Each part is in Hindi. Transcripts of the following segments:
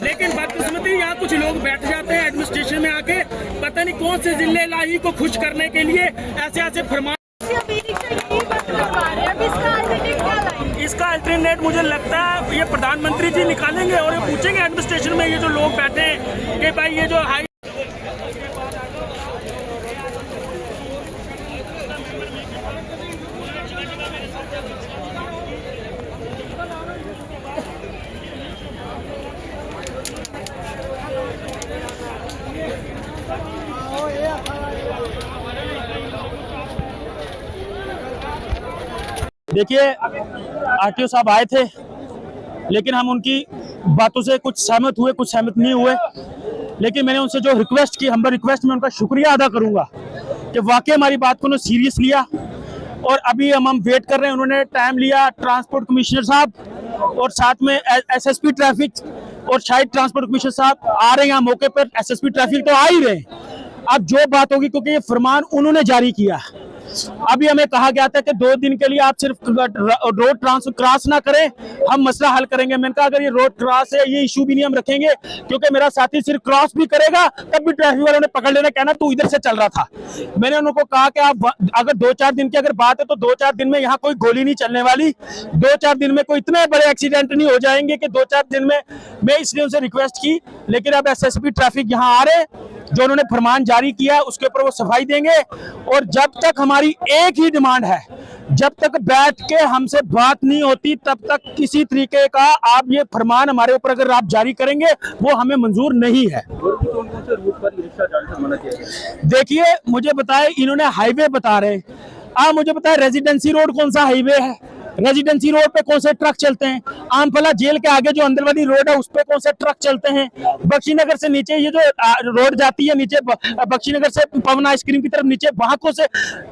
लेकिन बदकिस्मती यहाँ कुछ लोग बैठ जाते हैं एडमिनिस्ट्रेशन में आके, पता नहीं कौन से जिले लाही को खुश करने के लिए ऐसे ऐसे फरमान। इसका अल्टरनेट मुझे लगता है ये प्रधानमंत्री जी निकालेंगे और ये पूछेंगे एडमिनिस्ट्रेशन में ये जो लोग बैठे हैं कि भाई ये जो हाई देखिए, आरटीओ साहब आए थे, लेकिन हम उनकी बातों से कुछ सहमत हुए, कुछ सहमत नहीं हुए। लेकिन मैंने उनसे जो रिक्वेस्ट की, हम्बल रिक्वेस्ट, में उनका शुक्रिया अदा करूंगा कि वाकई हमारी बात को उन्होंने सीरियस लिया। और अभी हम वेट कर रहे हैं, उन्होंने टाइम लिया, ट्रांसपोर्ट कमिश्नर साहब और साथ में एसएसपी ट्रैफिक और शायद ट्रांसपोर्ट कमिश्नर साहब आ रहे हैं यहाँ मौके पर। एसएसपी ट्रैफिक तो आ ही रहे हैं। अब जो बात होगी, क्योंकि ये फरमान उन्होंने जारी किया, अभी हमें कहा गया था कि 2 दिन के लिए आप सिर्फ रोड क्रॉस ना करें, हम मसला हल करेंगे। मैंने कहा अगर ये रोड क्रॉस है, ये इशू भी नहीं हम रखेंगे, क्योंकि मेरा साथी सिर्फ क्रॉस भी करेगा तब भी ट्रैफिक वालों ने पकड़ लेना, कहना तू इधर से चल रहा था। मैंने उनको कहा कि आप अगर 2-4 दिन की अगर बात है तो 2-4 दिन में यहाँ कोई गोली नहीं चलने वाली, 2-4 दिन में कोई इतने बड़े एक्सीडेंट नहीं हो जाएंगे कि 2-4 दिन में। मैं इसलिए उनसे रिक्वेस्ट की। लेकिन अब एसएसपी ट्रैफिक यहाँ आ रहे, जो उन्होंने फरमान जारी किया उसके ऊपर वो सफाई देंगे। और जब तक हमारी एक ही डिमांड है, जब तक बैठ के हमसे बात नहीं होती तब तक किसी तरीके का आप ये फरमान हमारे ऊपर अगर आप जारी करेंगे वो हमें मंजूर नहीं है। देखिए, मुझे बताए, इन्होंने हाईवे बता रहे, आप मुझे बताए रेजिडेंसी रोड कौन सा हाईवे है? रेजिडेंसी रोड पे कौन से ट्रक चलते हैं? आमफला जेल के आगे जो अंदर वाली रोड है उस पे कौन से ट्रक चलते हैं? बख्शीनगर से नीचे ये जो रोड जाती है नीचे, बख्शीनगर से पवन आइसक्रीम की तरफ नीचे, वहां को से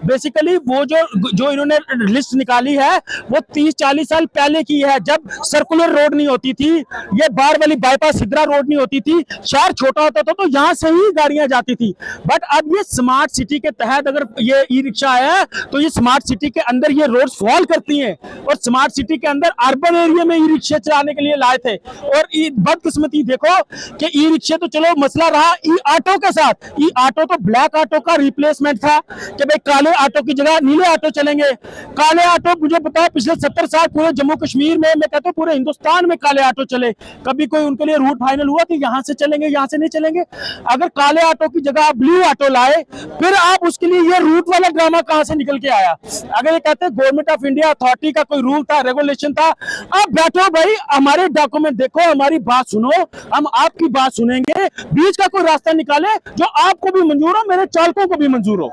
बेसिकली वो जो इन्होंने लिस्ट निकाली है वो 30-40 साल पहले की है, जब सर्कुलर रोड नहीं होती थी, ये बार वाली बाईपास सिद्रा रोड नहीं होती थी, शहर छोटा होता था तो यहाँ से ही गाड़ियां जाती थी। बट अब ये स्मार्ट सिटी के तहत अगर ये ई रिक्शा है तो ये स्मार्ट सिटी के अंदर ये रोड फॉल करती हैं, और स्मार्ट सिटी के अंदर अर्बन एरिया में ई रिक्शे चलाने के लिए लाए थे। और बदकिस्मती देखो कि ई रिक्शे तो चलो मसला रहा, ई ऑटो के साथ, ई ऑटो तो ब्लैक ऑटो का रिप्लेसमेंट था कि भाई काले ऑटो की जगह नीले ऑटो चलेंगे। काले ऑटो मुझे पता है पिछले 70 साल पूरे जम्मू कश्मीर में, मैं कहता हूँ पूरे हिंदुस्तान में काले ऑटो चले। कभी कोई उनके लिए रूट फाइनल हुआ कि यहाँ से चलेंगे, यहाँ से नहीं चलेंगे? अगर काले ऑटो की जगह आप ब्लू ऑटो लाए, फिर आप उसके लिए ये रूट वाला ड्रामा कहाँ से निकल के आया? अगर ये कहते हैं गवर्नमेंट ऑफ इंडिया अथॉरिटी का कोई रूल था, रेगुलेशन था, आप बैठो भाई, हमारे डॉक्यूमेंट देखो, हमारी बात सुनो, हम आपकी बात सुनेंगे, बीच का कोई रास्ता निकाले जो आपको भी मंजूर हो, मेरे चालकों को भी मंजूर हो।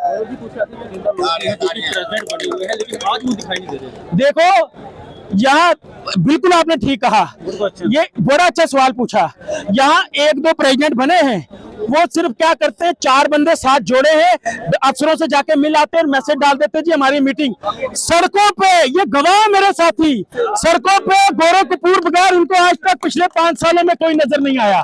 देखो, यहाँ बिल्कुल आपने ठीक कहा, ये बड़ा अच्छा सवाल पूछा। यहाँ 1-2 प्रेसिडेंट बने हैं, वो सिर्फ क्या करते हैं, 4 बंदे साथ जोड़े हैं, अफसरों से जाके मिल आते हैं, मैसेज डाल देते हैं जी हमारी मीटिंग। सड़कों पे ये गवाह मेरे साथी, सड़कों पे गौरव कपूर बगैर उनको आज तक पिछले 5 सालों में कोई नजर नहीं आया।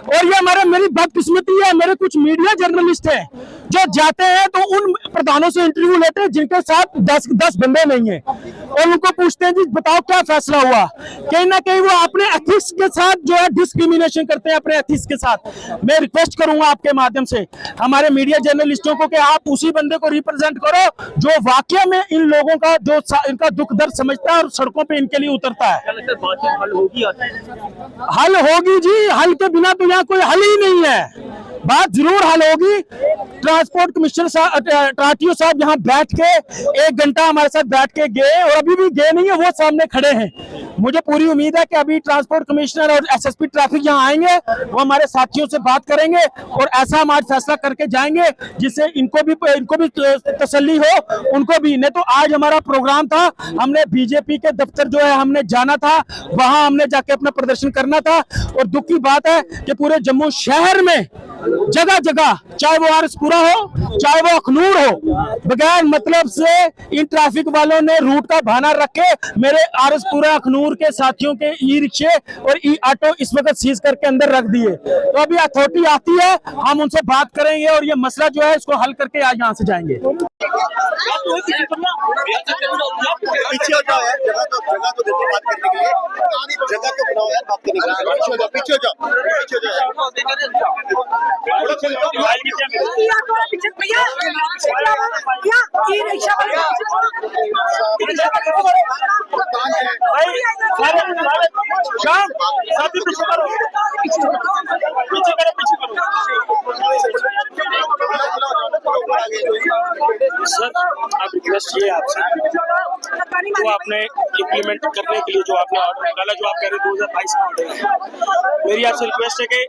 और ये मेरी बदकिस्मती है, मेरे कुछ मीडिया जर्नलिस्ट हैं जो जाते हैं तो उन प्रधानों से इंटरव्यू लेते हैं जिनके साथ 10 बंदे नहीं है, और उनको पूछते हैं जी बताओ क्या फैसला हुआ। कहीं ना कहीं वो अपने एथिक्स के साथ जो है डिस्क्रिमिनेशन करते हैं, अपने एथिक्स के साथ। मैं रिक्वेस्ट करूंगा आपके माध्यम से हमारे मीडिया जर्नलिस्टों को कि आप उसी बंदे को रिप्रेजेंट करो जो वाकई में इन लोगों का जो इनका दुख दर्द समझता है और सड़कों पे इनके लिए उतरता है। हल होगी जी, हल के बिना तो यहाँ कोई हल ही नहीं है। बात जरूर हल होगी। ट्रांसपोर्ट कमिश्नर साहब, आरटीओ साहब यहाँ बैठ के 1 घंटा हमारे साथ बैठ के गए, और अभी भी गए नहीं है, वो सामने खड़े हैं। मुझे पूरी उम्मीद है कि अभी ट्रांसपोर्ट कमिश्नर और एसएसपी ट्रैफिक यहाँ आएंगे, वो हमारे साथियों से बात करेंगे और ऐसा हमारा फैसला करके जाएंगे जिससे इनको भी तसल्ली हो, उनको भी। नहीं तो आज हमारा प्रोग्राम था, हमने बीजेपी के दफ्तर जो है हमने जाना था, वहां हमने जाके अपना प्रदर्शन करना था। और दुख की बात है कि पूरे जम्मू शहर में जगह जगह, चाहे वो आरसपुरा हो चाहे वो अखनूर हो, बगैर मतलब से इन ट्रैफिक वालों ने रूट का बहाना रख के मेरे आरसपुरा अखनूर तैमूर के साथियों के ई रिक्शे और ई ऑटो इस वक्त सीज करके अंदर रख दिए। तो अभी अथॉरिटी आती है, हम उनसे बात करेंगे और ये मसला जो है इसको हल करके आज यहाँ से जाएंगे। पीछे हो जाओ यार, जगह तो देते बात करने के लिए, जगह तो बनाओ यार बात करने के लिए। पीछे हो जाओ सर, अब रिक्वेस्ट ये है आपसे, जो आपने इम्प्लीमेंट करने के लिए जो आपने ऑर्डर निकाला, जो आप कह रहे 2022 का ऑर्डर है, मेरी आपसे रिक्वेस्ट है कि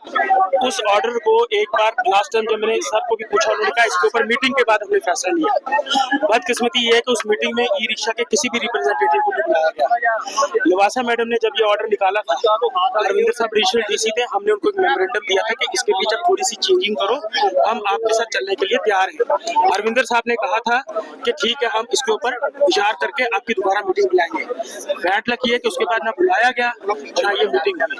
उस ऑर्डर को एक बार लास्ट टाइम जब मैंने सर को भी पूछा, उन्होंने कहा इसके ऊपर मीटिंग के बाद हमने फैसला लिया। बदकिस्मती ये है कि उस मीटिंग में ई रिक्शा के किसी भी रिप्रेजेंटेटिव को नहीं बुलाया गया। लवासा मैडम ने जब ये ऑर्डर निकाला था, रविंद्र साहब रीजनल डीसी थे, हमने उनको एक मेमोरेंडम दिया था कि इसके बीच अब थोड़ी सी चेंजिंग करो, हम आपके साथ चलने के लिए तैयार हैं। अरविंदर साहब ने कहा था कि ठीक है, हम इसके ऊपर विचार करके आपकी दोबारा मीटिंग बुलाएंगे। बैड लक ये कि उसके बाद ना बुलाया गया ना ये मीटिंग हुई,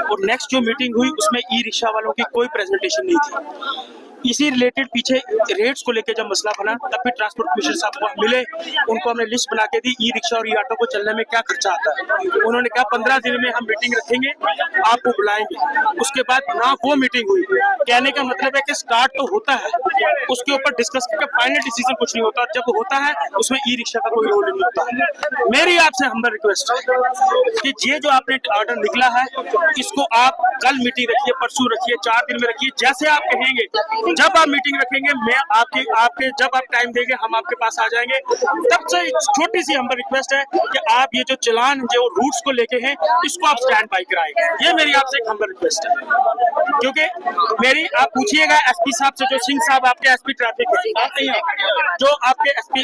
और नेक्स्ट जो मीटिंग हुई उसमें ई रिक्शा वालों की कोई प्रेजेंटेशन नहीं थी। इसी रिलेटेड पीछे रेट्स को लेकर जब मसला बना, तब भी ट्रांसपोर्ट कमिश्नर साहब को हम मिले, उनको हमने लिस्ट बना के दी ई रिक्शा और ई ऑटो को चलने में क्या खर्चा आता है। उन्होंने कहा 15 दिन में हम मीटिंग रखेंगे, आपको बुलाएंगे। उसके बाद ना वो मीटिंग हुई। कहने का मतलब है कि स्टार्ट तो होता है, उसके ऊपर डिस्कस करके फाइनल डिसीजन कुछ नहीं होता। जब होता है उसमें ई रिक्शा का कोई रोल नहीं होता। मेरी आपसे हम्बल रिक्वेस्ट है कि ये जो आपने ऑर्डर निकला है, इसको आप कल मीटिंग रखिए, परसों रखिए, 4 दिन में रखिए, जैसे आप कहेंगे। जब आप मीटिंग रखेंगे, मैं आपके जब आप टाइम देंगे हम आपके पास आ जाएंगे। तब से छोटी सी हम्बल रिक्वेस्ट है कि आप ये जो चलान जो रूट्स को लेके हैं, इसको आप स्टैंड बाई कराएंगे। ये मेरी आपसे एक हम्बल रिक्वेस्ट है, क्योंकि मेरी आप पूछिएगा एसपी साहब से, जो सिंह साहब आपके एसपी ट्रैफिक जो आपके एसपी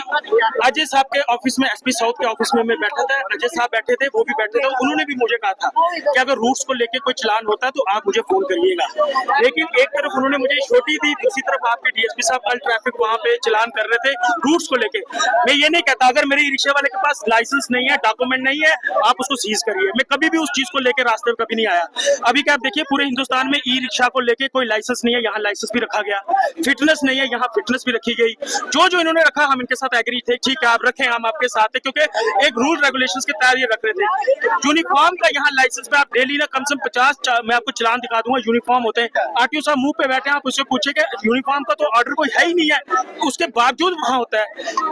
अजय साहब के ऑफिस में, एसपी साउथ के ऑफिस में मैं बैठा था, अजय साहब बैठे थे, वो भी बैठे थे। उन्होंने भी मुझे कहा था कि अगर रूट्स को लेके कोई चलान होता है तो आप मुझे फोन करिएगा। लेकिन एक तरफ उन्होंने मुझे छोटी दी, दूसरी तरफ आपके डीएसपी साहब कल ट्रैफिक वहां पे चलान कर रहे थे रूट्स को लेके। मैं ये नहीं कहता अगर मेरे रिक्शे वाले के पास लाइसेंस नहीं है, डॉक्यूमेंट नहीं है, आप उसको सीज करिए। मैं कभी भी उस चीज को लेके रास्ते में कभी नहीं आया। अभी क्या आप देखिए, पूरे हिंदुस्तान में ई रिक्शा को लेके कोई लाइसेंस नहीं है, यहाँ लाइसेंस भी रखा गया। फिटनेस नहीं है, यहाँ फिटनेस भी रखी गई। जो इन्होंने रखा हम इनके साथ एग्री थे, ठीक है आप रखें, हम आपके साथ है, क्योंकि एक रूल रेगुलेशंस के तहत ये रख रहे थे। यूनिफॉर्म का यहाँ लाइसेंस पे आप डेली ना कम से कम 50, मैं आपको चलान दिखा दूंगा, यूनिफॉर्म होते हैं। आरटीओ साहब मुंह पे बैठे हैं, आप उससे पूछे कि यूनिफॉर्म का तो ऑर्डर कोई है ही नहीं है, उसके बावजूद वहां होता है।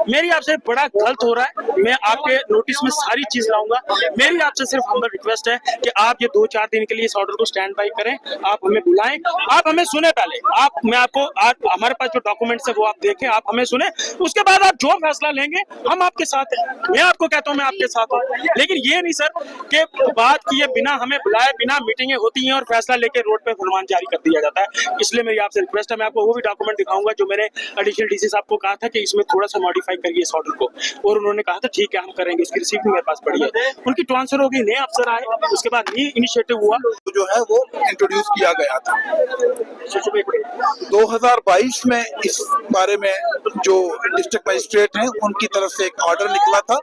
मेरी आपसे बड़ा गलत हो रहा है, मैं आपके नोटिस में सारी चीज लाऊंगा। मेरी आपसे सिर्फ हम्बल रिक्वेस्ट है कि आप ये 2-4 दिन के लिए इस ऑर्डर को स्टैंड बाई करें, आप हमें बुलाएं, आप हमें सुने पहले, मैं आपको हमारे पास जो डॉक्यूमेंट्स है वो आप देखें, आप हमें सुने, उसके बाद आप जो फैसला लेंगे हम आपके साथ हैं। मैं आपको कहता हूं मैं आपके साथ हूं, लेकिन ये नहीं सर कि बात किए बिना, हमें बुलाए बिना मीटिंगें होती हैं और फैसला लेके रोड पे फरमान जारी कर दिया जाता है। इसलिए मेरी आपसे रिक्वेस्ट है, मैं आपको वो भी डॉक्यूमेंट दिखाऊंगा जो मैंने एडिशनल डीसी साहब को कहा था कि इसमें थोड़ा सा मॉडिफाई करिए इस ऑर्डर को, और उन्होंने कहा था ठीक है हम करेंगे। उसकी रिसीप्ट मेरे पास पड़ी है, उनकी ट्रांसफर हो गई, नए अफसर आए, उसके बाद ये इनिशिएटिव हुआ जो है वो इंट्रोड्यूस किया गया था 2022 में। इस बारे में जो डिस्ट्रिक्ट मजिस्ट्रेट हैं उनकी तरफ से एक ऑर्डर निकला था,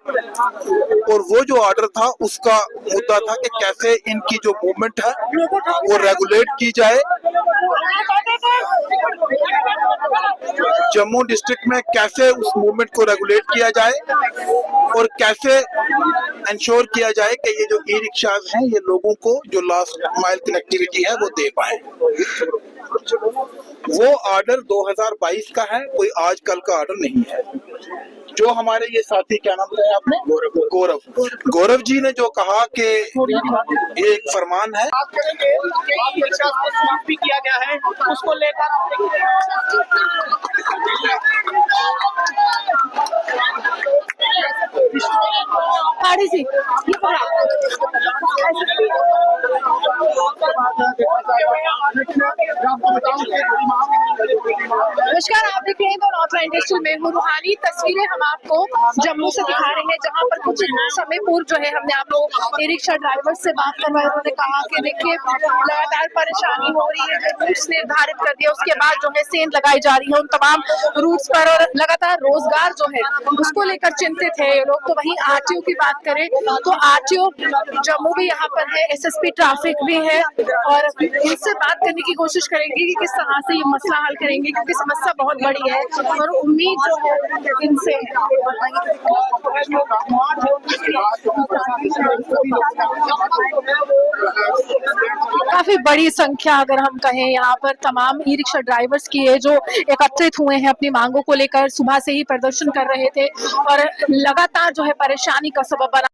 और वो जो ऑर्डर था उसका मुद्दा था कि कैसे इनकी जो मूवमेंट है वो रेगुलेट की जाए। जम्मू डिस्ट्रिक्ट में कैसे उस मूवमेंट को रेगुलेट किया जाए और कैसे इंश्योर किया जाए कि ये जो ई रिक्शाज हैं ये लोगों को जो लास्ट माइल कनेक्टिविटी है वो दे पाए। वो ऑर्डर 2022 का है, कोई आजकल का ऑर्डर नहीं है। जो हमारे ये साथी, क्या नाम बताया आपने, गौरव जी ने जो कहा कि ये एक फरमान है, किया गया है उसको लेकर नमस्कार, आप देख रहे हैं तो नॉर्थ इंडस्ट्रियल में हूं रूहानी। तस्वीरें हम आपको जम्मू से दिखा रहे हैं, जहां पर कुछ समय पूर्व जो है हमने आप लोग ई रिक्शा ड्राइवर से बात करवाई। उन्होंने कहा कि देखिए लगातार परेशानी हो रही है, रूट्स निर्धारित कर दिया, उसके बाद जो है सेंध लगाई जा रही है उन तमाम रूट्स पर, और लगातार रोजगार जो है उसको लेकर चिंतित है ये लोग। तो वहीं आरटीओ की बात करें तो आरटीओ जम्मू भी यहाँ पर है, एसएसपी ट्रैफिक भी है, और इनसे बात करने की कोशिश करेंगे कि किस तरह से ये मसला हल करेंगे, क्योंकि समस्या बहुत बड़ी है और उम्मीद जो है इनसे है। काफी बड़ी संख्या अगर हम कहें यहाँ पर तमाम ई रिक्शा ड्राइवर्स की है जो एकत्रित हुए हैं अपनी मांगों को लेकर। सुबह से ही प्रदर्शन कर रहे थे और लगातार जो है परेशानी का सबब बना